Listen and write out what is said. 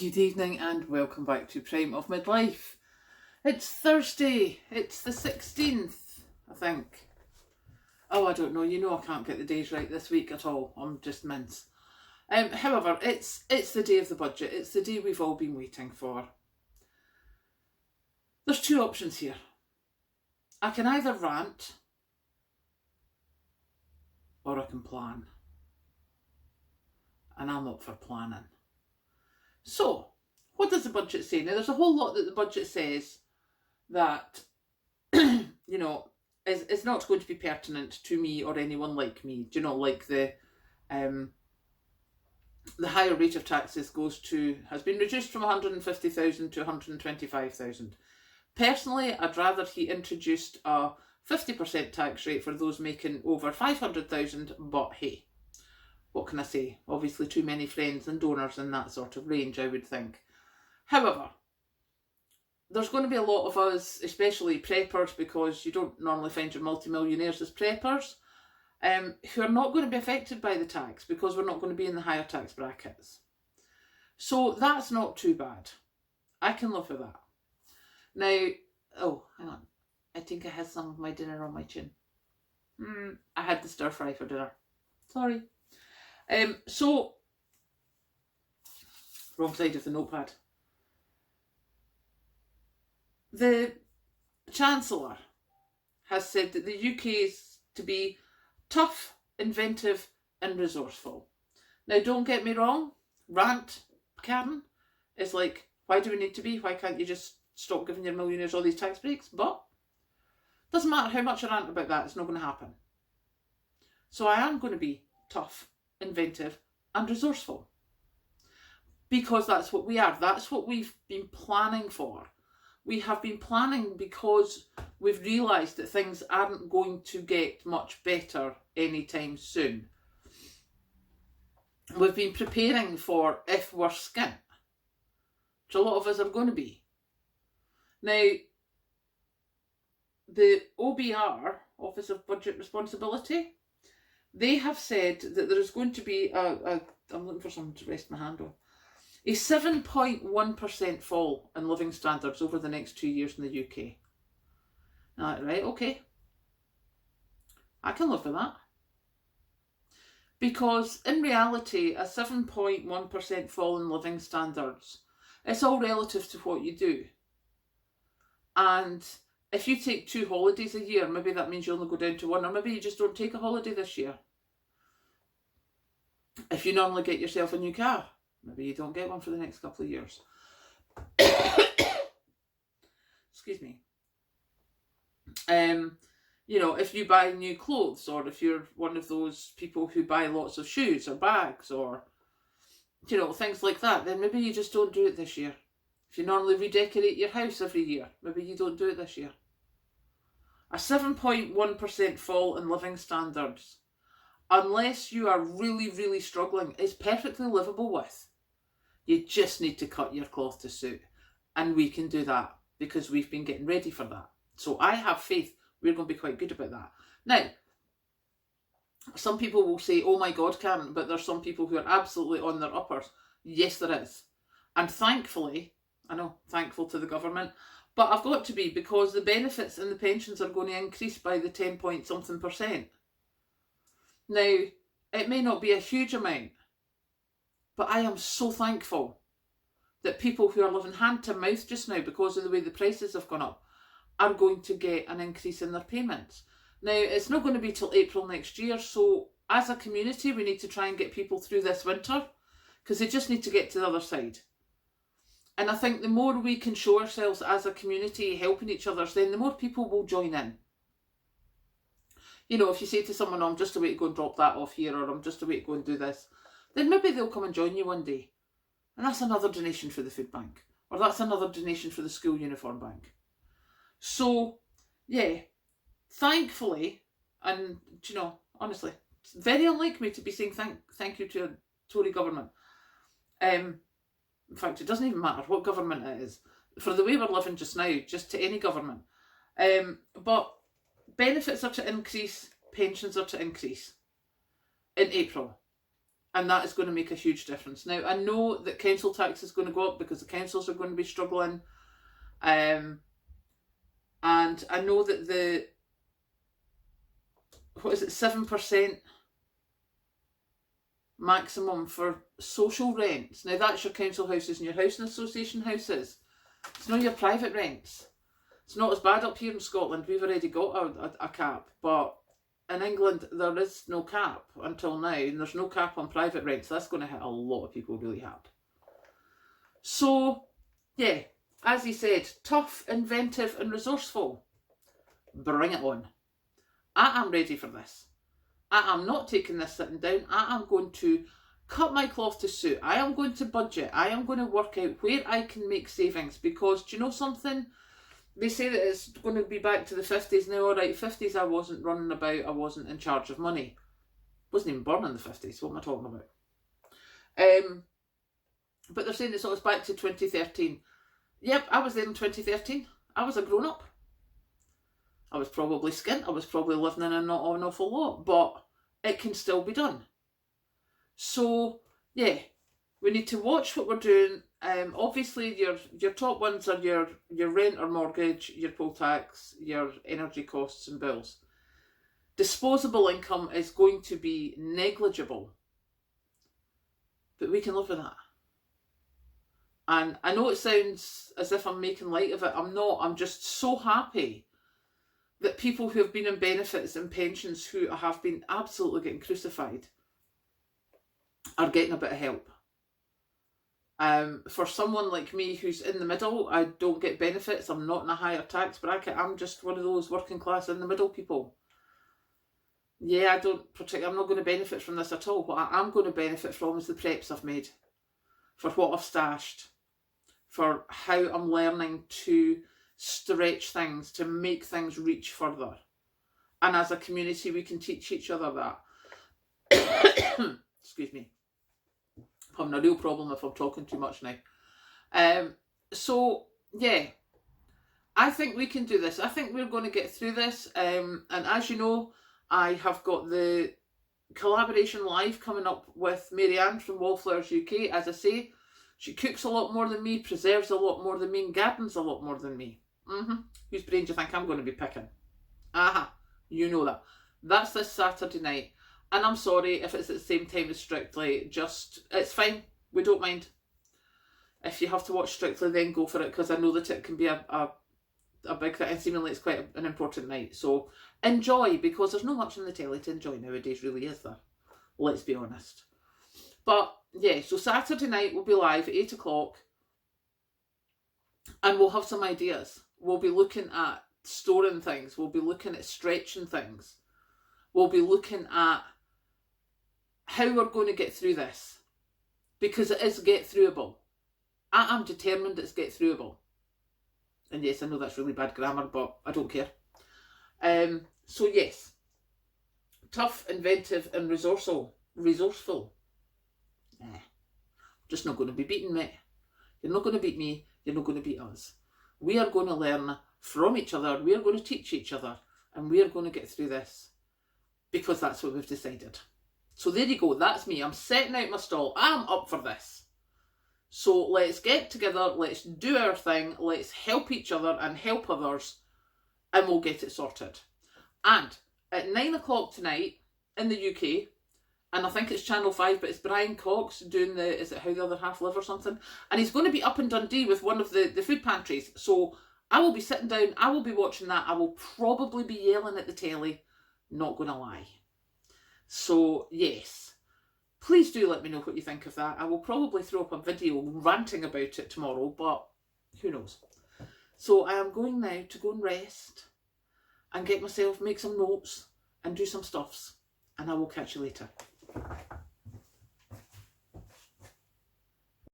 Good evening and welcome back to Prime of Midlife. It's Thursday, it's the 16th, I think. Oh, I don't know, I can't get the days right this week at all, I'm just mince. However, it's the day of the budget, it's the day we've all been waiting for. There's two options here. I can either rant, or I can plan. And I'm up for planning. So, what does the budget say? Now, there's a whole lot that the budget says that, is not going to be pertinent to me or anyone like me. Like the higher rate of taxes has been reduced from 150,000 to 125,000. Personally, I'd rather he introduced a 50% tax rate for those making over 500,000, but hey. What can I say? Obviously too many friends and donors in that sort of range, I would think. However, there's going to be a lot of us, especially preppers, because you don't normally find your multimillionaires as preppers, who are not going to be affected by the tax because we're not going to be in the higher tax brackets. So that's not too bad. I can live with that. Now, oh, hang on. I think I had some of my dinner on my chin. I had the stir fry for dinner. Sorry. So, wrong side of the notepad. The Chancellor has said that the UK is to be tough, inventive and resourceful. Now, don't get me wrong, rant, Karen, is like, why do we need to be? Why can't you just stop giving your millionaires all these tax breaks? But, doesn't matter how much I rant about that, it's not going to happen. So I am going to be tough, inventive and resourceful, because that's what we are. That's what we've been planning for. We have been planning because we've realised that things aren't going to get much better anytime soon. We've been preparing for if we're skint, which a lot of us are going to be. Now, the OBR, Office of Budget Responsibility, they have said that there is going to be I'm looking for something to rest my hand on, a 7.1% fall in living standards over the next 2 years in the UK. Right, okay. I can live with that. Because in reality, a 7.1% fall in living standards, it's all relative to what you do. And if you take 2 holidays a year, maybe that means you only go down to 1, or maybe you just don't take a holiday this year. If you normally get yourself a new car, maybe you don't get one for the next couple of years. Excuse me. If you buy new clothes, or if you're one of those people who buy lots of shoes or bags or, things like that, then maybe you just don't do it this year. If you normally redecorate your house every year, maybe you don't do it this year. A 7.1% fall in living standards, unless you are really, really struggling, is perfectly livable with. You just need to cut your cloth to suit. And we can do that because we've been getting ready for that. So I have faith we're going to be quite good about that. Now, some people will say, oh my God, Karen, but there's some people who are absolutely on their uppers. Yes, there is. And thankfully, thankful to the government, but I've got to be, because the benefits and the pensions are going to increase by the 10-point-something%. Now, it may not be a huge amount, but I am so thankful that people who are living hand to mouth just now because of the way the prices have gone up are going to get an increase in their payments. Now, it's not going to be till April next year, so as a community, we need to try and get people through this winter, because they just need to get to the other side. And I think the more we can show ourselves as a community helping each other, then the more people will join in. If you say to someone, I'm just away to go and drop that off here, or I'm just away to go and do this, then maybe they'll come and join you one day. And that's another donation for the food bank, or that's another donation for the school uniform bank. So, yeah, thankfully, and, honestly, it's very unlike me to be saying thank you to a Tory government. In fact, it doesn't even matter what government it is, for the way we're living just now, just to any government. But benefits are to increase, pensions are to increase in April. And that is going to make a huge difference. Now, I know that council tax is going to go up because the councils are going to be struggling. And I know that the, 7% maximum for social rents. Now, that's your council houses and your housing association houses. It's not your private rents. It's not as bad up here in Scotland. We've already got a cap. But in England, there is no cap until now. And there's no cap on private rents. That's going to hit a lot of people really hard. So, yeah, as he said, tough, inventive and resourceful. Bring it on. I am ready for this. I am not taking this sitting down. I am going to cut my cloth to suit. I am going to budget. I am going to work out where I can make savings, because do you know something? They say that it's going to be back to the 50s now. All right, 50s I wasn't running about. I wasn't in charge of money. Wasn't even born in the 50s. What am I talking about? But they're saying it's back to 2013. Yep, I was there in 2013. I was a grown-up. I was probably skint. I was probably living in an awful lot. But it can still be done. So, yeah, we need to watch what we're doing. Obviously, your top ones are your rent or mortgage, your poll tax, your energy costs and bills. Disposable income is going to be negligible. But we can live with that. And I know it sounds as if I'm making light of it. I'm not. I'm just so happy that people who have been in benefits and pensions who have been absolutely getting crucified are getting a bit of help. For someone like me who's in the middle, I don't get benefits. I'm not in a higher tax bracket. I'm just one of those working class in the middle people. Yeah, I'm not going to benefit from this at all. What I am going to benefit from is the preps I've made, for what I've stashed, for how I'm learning to stretch things, to make things reach further. And as a community, we can teach each other that. Excuse me. I'm having a real problem if I'm talking too much now. So, yeah, I think we can do this. I think we're going to get through this. And as you know, I have got the collaboration live coming up with Marianne from Wallflowers UK. As I say, she cooks a lot more than me, preserves a lot more than me, and gardens a lot more than me. Whose brain do you think I'm going to be picking? Aha, you know that. That's this Saturday night. And I'm sorry if it's at the same time as Strictly. It's fine. We don't mind. If you have to watch Strictly, then go for it, because I know that it can be a big thing, and seemingly it's quite an important night. So enjoy, because there's not much on the telly to enjoy nowadays, really, is there? Let's be honest. But yeah, so Saturday night we'll be live at 8 o'clock, and we'll have some ideas. We'll be looking at storing things. We'll be looking at stretching things. We'll be looking at how we're going to get through this, because it is get throughable. I am determined it's get throughable. And yes, I know that's really bad grammar, but I don't care. So yes, tough, inventive and resourceful. Just not going to be beaten, mate. You're not going to beat me. You're not going to beat us. We are going to learn from each other. We are going to teach each other. And we are going to get through this, because that's what we've decided. So there you go. That's me. I'm setting out my stall. I'm up for this. So let's get together. Let's do our thing. Let's help each other and help others. And we'll get it sorted. And at 9 o'clock tonight in the UK, and I think it's Channel 5, but it's Brian Cox doing is it How the Other Half Live or something? And he's going to be up in Dundee with one of the food pantries. So I will be sitting down. I will be watching that. I will probably be yelling at the telly. Not going to lie. So, yes. Please do let me know what you think of that. I will probably throw up a video ranting about it tomorrow, but who knows. So, I am going now to go and rest and make some notes and do some stuffs. And I will catch you later.